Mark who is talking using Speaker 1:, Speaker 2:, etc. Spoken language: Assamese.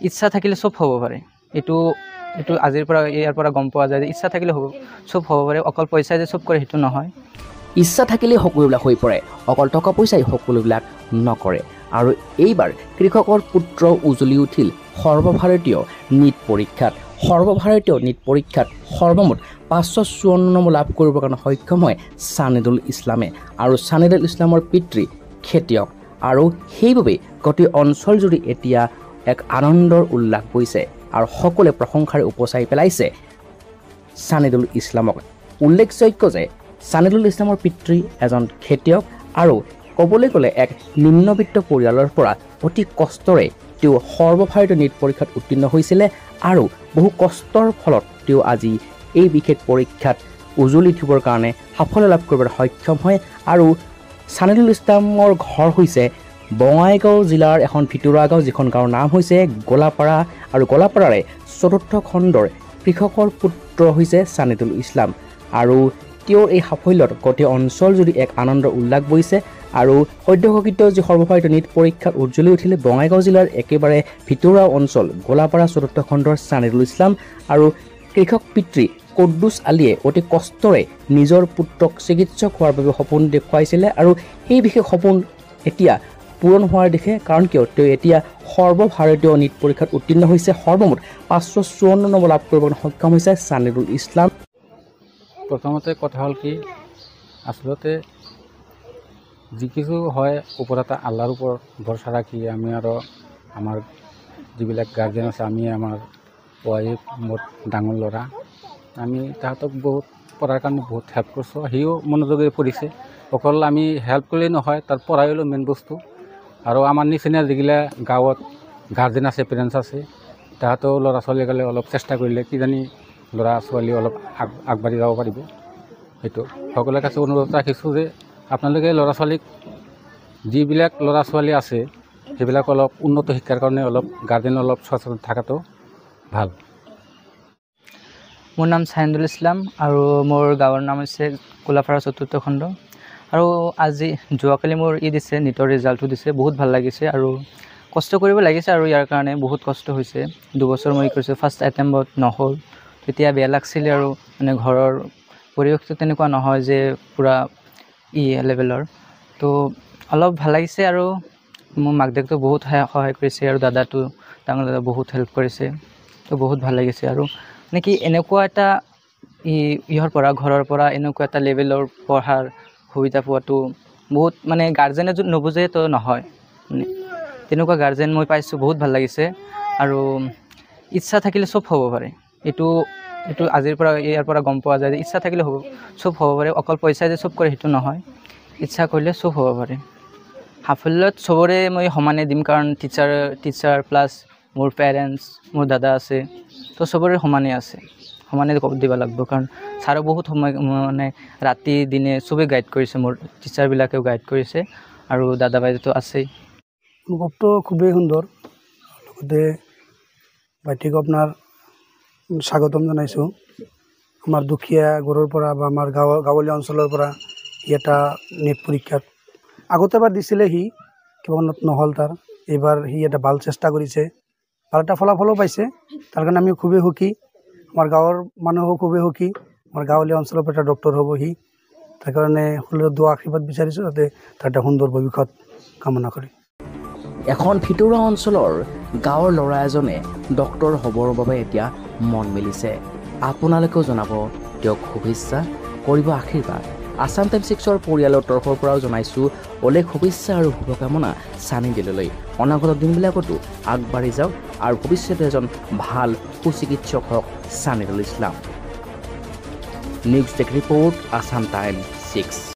Speaker 1: ইচ্ছা থাকিলে চব হ'ব পাৰে। এইটো আজিৰ পৰা ইয়াৰ পৰা গম পোৱা যায় যে ইচ্ছা থাকিলে চব হ'ব পাৰে। অকল পইচাই যে চব কৰে সেইটো নহয়।
Speaker 2: ইচ্ছা থাকিলেই সকলোবিলাক হৈ পৰে, অকল টকা পইচাই সকলোবিলাক নকৰে। আৰু এইবাৰ কৃষকৰ পুত্ৰ উজলি উঠিল সৰ্বভাৰতীয় নীট পৰীক্ষাত। সৰ্বভাৰতীয় নীট পৰীক্ষাত সৰ্বমুঠ 554 নম্বৰ লাভ কৰিবৰ কাৰণে সক্ষম হয় ছানিদুল ইছলামে। আৰু ছানিদুল ইছলামৰ পিতৃ খেতিয়ক, আৰু সেইবাবেই গোটেই অঞ্চলজুৰি এতিয়া এক আনন্দৰ উল্লাস বৈছে আৰু সকলোৱে প্ৰশংসাৰে উপচাই পেলাইছে ছানিদুল ইছলামক। উল্লেখযোগ্য যে ছানিদুল ইছলামৰ পিতৃ এজন খেতিয়ক আৰু ক'বলৈ গ'লে এক নিম্নবিত্ত পৰিয়ালৰ পৰা অতি কষ্টৰে তেওঁ সৰ্বভাৰতীয় নীট পৰীক্ষাত উত্তীৰ্ণ হৈছিলে আৰু বহু কষ্টৰ ফলত তেওঁ আজি এই বিশেষ পৰীক্ষাত উজলি উঠিবৰ কাৰণে সাফল্য লাভ কৰিবলৈ সক্ষম হয়। আৰু ছানিদুল ইছলামৰ ঘৰ হৈছে বঙাইগাঁও জিলাৰ এখন ভিতৰুৱা গাঁও, যিখন গাঁৱৰ নাম হৈছে গোলাপাৰা। আৰু গোলাপাৰাৰে ৪ৰ্থ খণ্ডৰ কৃষকৰ পুত্ৰ হৈছে ছানিদুল ইছলাম। আৰু তেওঁৰ এই সাফল্যত গোটেই অঞ্চলজুৰি এক আনন্দৰ উল্লাস বৈছে। আৰু সদ্যঘোষিত যি সৰ্বভাৰতীয় নীট পৰীক্ষাত উজ্জ্বলি উঠিলে বঙাইগাঁও জিলাৰ একেবাৰে ভিতৰুৱা অঞ্চল গোলাপাৰা ৪ৰ্থ খণ্ডৰ ছানিদুল ইছলাম। আৰু কৃষক পিতৃ কুদ্দুছ আলীয়ে অতি কষ্টৰে নিজৰ পুত্ৰক চিকিৎসক হোৱাৰ বাবে সপোন দেখুৱাইছিলে আৰু সেই বিশেষ সপোন এতিয়া পূৰণ হোৱাৰ দিশে। কাৰণ কিয় তেওঁ এতিয়া সৰ্বভাৰতীয় নীট পৰীক্ষাত উত্তীৰ্ণ হৈছে। সৰ্বমুঠ 554 নম্বৰ লাভ কৰিবলৈ সক্ষম হৈছে ছানিদুল ইছলাম।
Speaker 3: প্ৰথমতে কথা হ'ল কি, আচলতে যি কিছু হয় ওপৰত আল্লাহৰ ওপৰত ভৰসা ৰাখি আমি আৰু আমাৰ যিবিলাক গাৰ্জেন আছে, আমি আমাৰ ৱাইফ, মোৰ ডাঙৰ ল'ৰা, আমি তাহাঁতক বহুত পঢ়াৰ কাৰণে বহুত হেল্প কৰিছোঁ। সিও মনোযোগেৰে পঢ়িছে। অকল আমি হেল্প কৰিলেই নহয়, তাৰ পঢ়াই হ'লেও মেইন বস্তু। আৰু আমাৰ নিচিনা যিগিলা গাঁৱত গাৰ্জেন আছে, পেৰেণ্টছ আছে, তাহাঁতেও ল'ৰা ছোৱালীগালে অলপ চেষ্টা কৰিলে কিজানি ল'ৰা ছোৱালী অলপ আগবাঢ়ি যাব পাৰিব। সেইটো সকলোৰে কাছে অনুৰোধ ৰাখিছোঁ যে আপোনালোকে ল'ৰা ছোৱালীক, যিবিলাক ল'ৰা ছোৱালী আছে সেইবিলাক অলপ উন্নত শিক্ষাৰ কাৰণে অলপ গাৰ্জেন অলপ সচেতন থকাটো ভাল।
Speaker 1: মোৰ নাম ছানিদুল ইছলাম আৰু মোৰ গাঁৱৰ নাম হৈছে গোলাপাৰা ৪ৰ্থ খণ্ড। আৰু আজি যোৱাকালি মোৰ দিছে, নীটৰ ৰিজাল্টটো দিছে, বহুত ভাল লাগিছে। আৰু কষ্ট কৰিব লাগিছে আৰু ইয়াৰ কাৰণে বহুত কষ্ট হৈছে। 2 বছৰ মই কৰিছোঁ, ফাৰ্ষ্ট এটেম্পত নহ'ল, তেতিয়া বেয়া লাগছিলে। আৰু মানে ঘৰৰ পৰিৱেশটো তেনেকুৱা নহয় যে পূৰা লেভেলৰ, তো অলপ ভাল লাগিছে। আৰু মোৰ মাক দেউতাকে বহুত সহায় কৰিছে আৰু দাদাটো, ডাঙৰ দাদা বহুত হেল্প কৰিছে, তো বহুত ভাল লাগিছে। আৰু মানে কি এনেকুৱা এটা ঘৰৰ পৰা এনেকুৱা এটা লেভেলৰ পঢ়াৰ সুবিধা পোৱাটো বহুত, মানে গাৰ্জেনে যদি নুবুজে তো নহয়, মানে তেনেকুৱা গাৰ্জেন মই পাইছোঁ, বহুত ভাল লাগিছে। আৰু ইচ্ছা থাকিলে চব হ'ব পাৰে। এইটো আজিৰ পৰা ইয়াৰ পৰা গম পোৱা যায় যে ইচ্ছা থাকিলে চব হ'ব পাৰে। অকল পইচাই যে চব কৰে সেইটো নহয়, ইচ্ছা কৰিলে চব হ'ব পাৰে। সাফল্যত চবৰে মই সমানে দিম, কাৰণ টিচাৰ প্লাছ মোৰ পেৰেণ্টছ, মোৰ দাদা আছে, তো চবৰে সমানে আছে, সমানে দিব লাগিব। কাৰণ ছাৰো বহুত সময় মানে ৰাতি দিনে চবেই গাইড কৰিছে, মোৰ টিচাৰবিলাকেও গাইড কৰিছে, আৰু দাদা বাইদেউতো আছেই।
Speaker 4: অনুভৱটো খুবেই সুন্দৰ। লগতে ভাইটিক আপোনাৰ স্বাগতম জনাইছোঁ। আমাৰ দুখীয়া ঘৰৰ পৰা বা আমাৰ গাঁৱলীয়া অঞ্চলৰ পৰা এটা নীট পৰীক্ষাত আগতে এবাৰ দিছিলে, সি কিবা নহ'ল তাৰ। এইবাৰ সি এটা ভাল চেষ্টা কৰিছে, ভাল এটা ফলাফলো পাইছে। তাৰ কাৰণে আমি খুবেই সুখী, আমাৰ গাঁৱৰ মানুহো খুবেই সুখী। আমাৰ গাঁৱলীয়া অঞ্চলৰ পৰা এটা ডক্টৰ হ'ব সি। তাৰ কাৰণে সকলোৰে দোৱা আশীৰ্বাদ বিচাৰিছোঁ, যাতে তাৰ এটা সুন্দৰ ভৱিষ্যত কামনা কৰি।
Speaker 2: এখন ভিতৰুৱা অঞ্চলৰ গাঁৱৰ ল'ৰা এজনে ডক্টৰ হ'বৰ বাবে এতিয়া মন মেলিছে। আপোনালোকেও জনাব তেওঁক শুভেচ্ছা, কৰিব আশীৰ্বাদ। আছাম টাইমছ 6ৰ পৰিয়ালৰ তৰফৰ পৰাও জনাইছোঁ অলেখ শুভেচ্ছা আৰু শুভকামনা ছানিদুললৈ। অনাগত দিনবিলাকতো আগবাঢ়ি যাওক আৰু ভৱিষ্যতে এজন ভাল সুচিকিৎসক হওক Sanidul Islam. News desk report, Assam times 6।